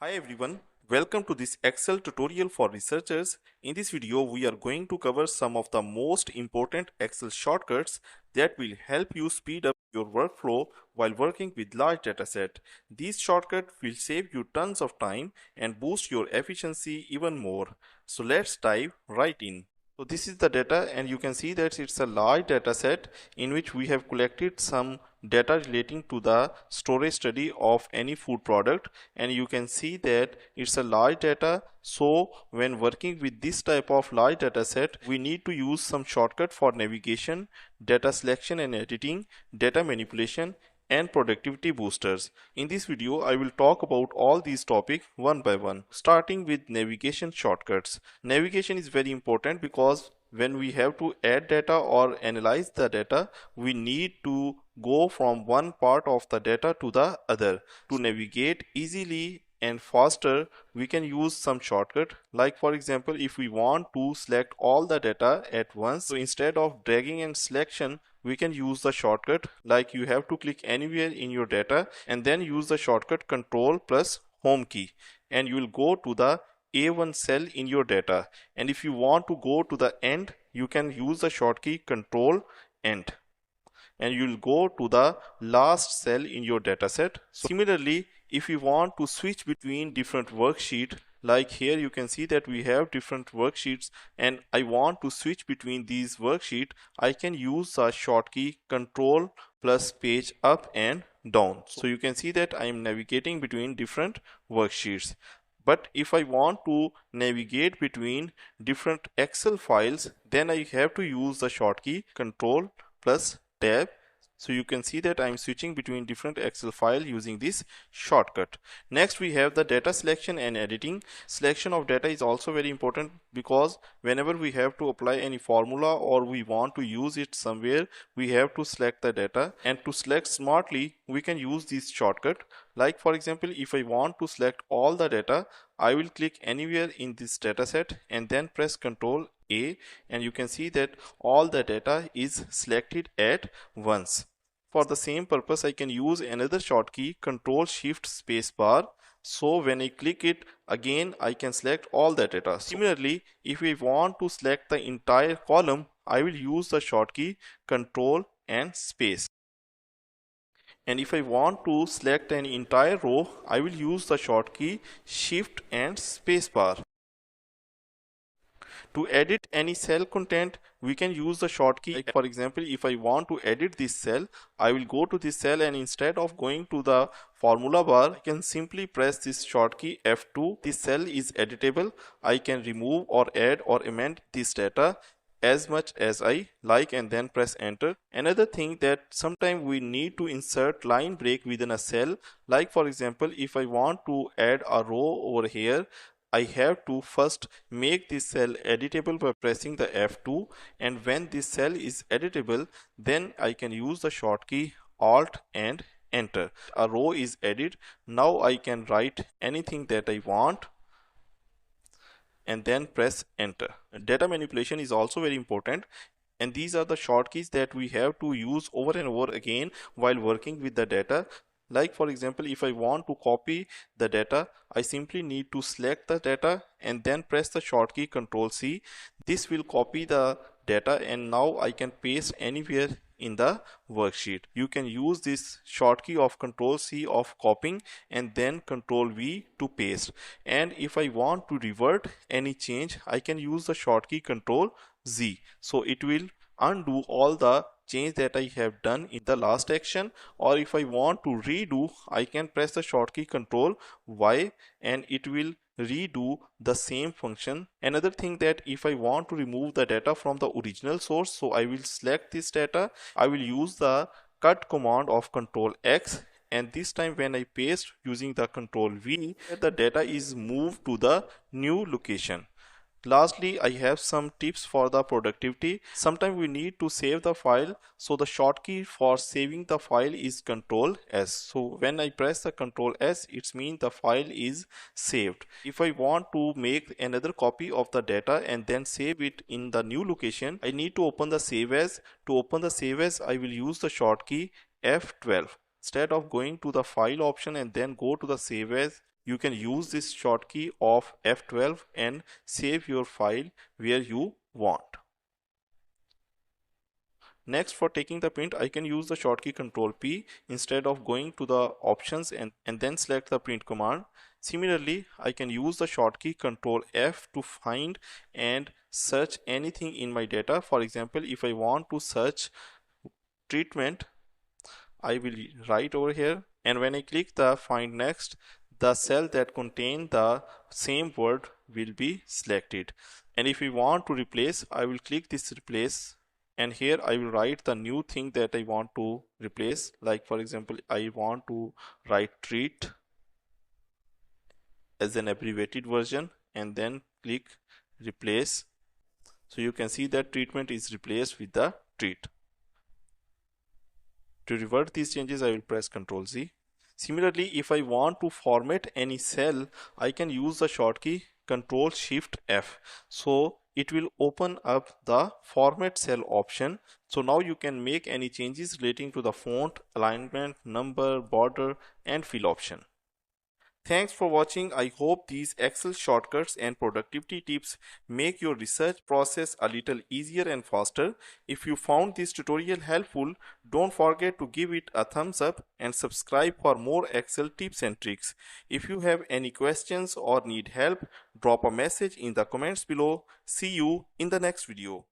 Hi everyone, welcome to this Excel tutorial for researchers. In this video, we are going to cover some of the most important Excel shortcuts that will help you speed up your workflow while working with large dataset. These shortcuts will save you tons of time and boost your efficiency even more. So let's dive right in. So this is the data, and you can see that it's a large data set in which we have collected some data relating to the storage study of any food product, and you can see that it's a large data. So when working with this type of large data set, we need to use some shortcut for navigation, data selection and editing, data manipulation, and productivity boosters. In this video, I will talk about all these topics one by one, starting with navigation shortcuts. Navigation is very important because when we have to add data or analyze the data, we need to go from one part of the data to the other. To navigate easily and faster, we can use some shortcut. Like for example, if we want to select all the data at once, so instead of dragging and selection, we can use the shortcut. Like you have to click anywhere in your data and then use the shortcut Control plus Home key, and you will go to the A1 cell in your data. And if you want to go to the end, you can use the shortcut Control End, and you will go to the last cell in your dataset. So similarly, if you want to switch between different worksheets, like here you can see that we have different worksheets and I want to switch between these worksheets, I can use the shortcut Control plus page up and down. So you can see that I am navigating between different worksheets. But if I want to navigate between different Excel files, then I have to use the shortcut Control plus Tab. So you can see that I am switching between different Excel files using this shortcut. Next, we have the data selection and editing. Selection of data is also very important because whenever we have to apply any formula or we want to use it somewhere, we have to select the data, and to select smartly, we can use this shortcut. Like for example, if I want to select all the data, I will click anywhere in this data set and then press Ctrl A, and you can see that all the data is selected at once. For the same purpose, I can use another shortcut Ctrl Shift Spacebar. So when I click it again, I can select all the data. Similarly, if we want to select the entire column, I will use the shortcut Ctrl and Space. And if I want to select an entire row, I will use the shortcut Shift and Spacebar. To edit any cell content, we can use the shortcut. Like for example, if I want to edit this cell, I will go to this cell, and instead of going to the formula bar, I can simply press this shortcut F2. This cell is editable. I can remove or add or amend this data as much as I like and then press enter. Another thing that sometimes we need to insert line break within a cell. Like for example, if I want to add a row over here, I have to first make this cell editable by pressing the F2, and when this cell is editable, then I can use the shortcut Alt and enter. A row is added. Now I can write anything that I want and then press enter. Data manipulation is also very important, and these are the shortcuts that we have to use over and over again while working with the data. Like for example, if I want to copy the data, I simply need to select the data and then press the shortcut Ctrl C. This will copy the data, and now I can paste anywhere in the worksheet. You can use this shortcut of Ctrl C of copying and then Ctrl V to paste. And if I want to revert any change, I can use the shortcut Ctrl Z. So it will undo all the change that I have done in the last action. Or if I want to redo, I can press the shortcut Ctrl Y and it will redo the same function. Another thing, that if I want to remove the data from the original source, so I will select this data, I will use the cut command of Ctrl X, and this time when I paste using the Ctrl V, the data is moved to the new location. Lastly, I have some tips for the productivity. Sometimes we need to save the file, so the shortcut for saving the file is Ctrl S. So when I press the Ctrl S, it means the file is saved. If I want to make another copy of the data and then save it in the new location, I need to open the Save As. To open the Save As, I will use the shortcut F12. Instead of going to the file option and then go to the Save As, you can use this shortcut of F12 and save your file where you want. Next, for taking the print, I can use the shortcut Control P instead of going to the options and then select the print command. Similarly, I can use the shortcut Control F to find and search anything in my data. For example, if I want to search treatment, I will write over here, and when I click the find next, the cell that contain the same word will be selected. And if we want to replace, I will click this replace, and here I will write the new thing that I want to replace. Like for example, I want to write treat as an abbreviated version and then click replace. So you can see that treatment is replaced with the treat. To revert these changes, I will press Ctrl Z. Similarly, if I want to format any cell, I can use the shortcut Ctrl Shift F. So it will open up the format cell option. So now you can make any changes relating to the font, alignment, number, border, and fill option. Thanks for watching. I hope these Excel shortcuts and productivity tips make your research process a little easier and faster. If you found this tutorial helpful, don't forget to give it a thumbs up and subscribe for more Excel tips and tricks. If you have any questions or need help, drop a message in the comments below. See you in the next video.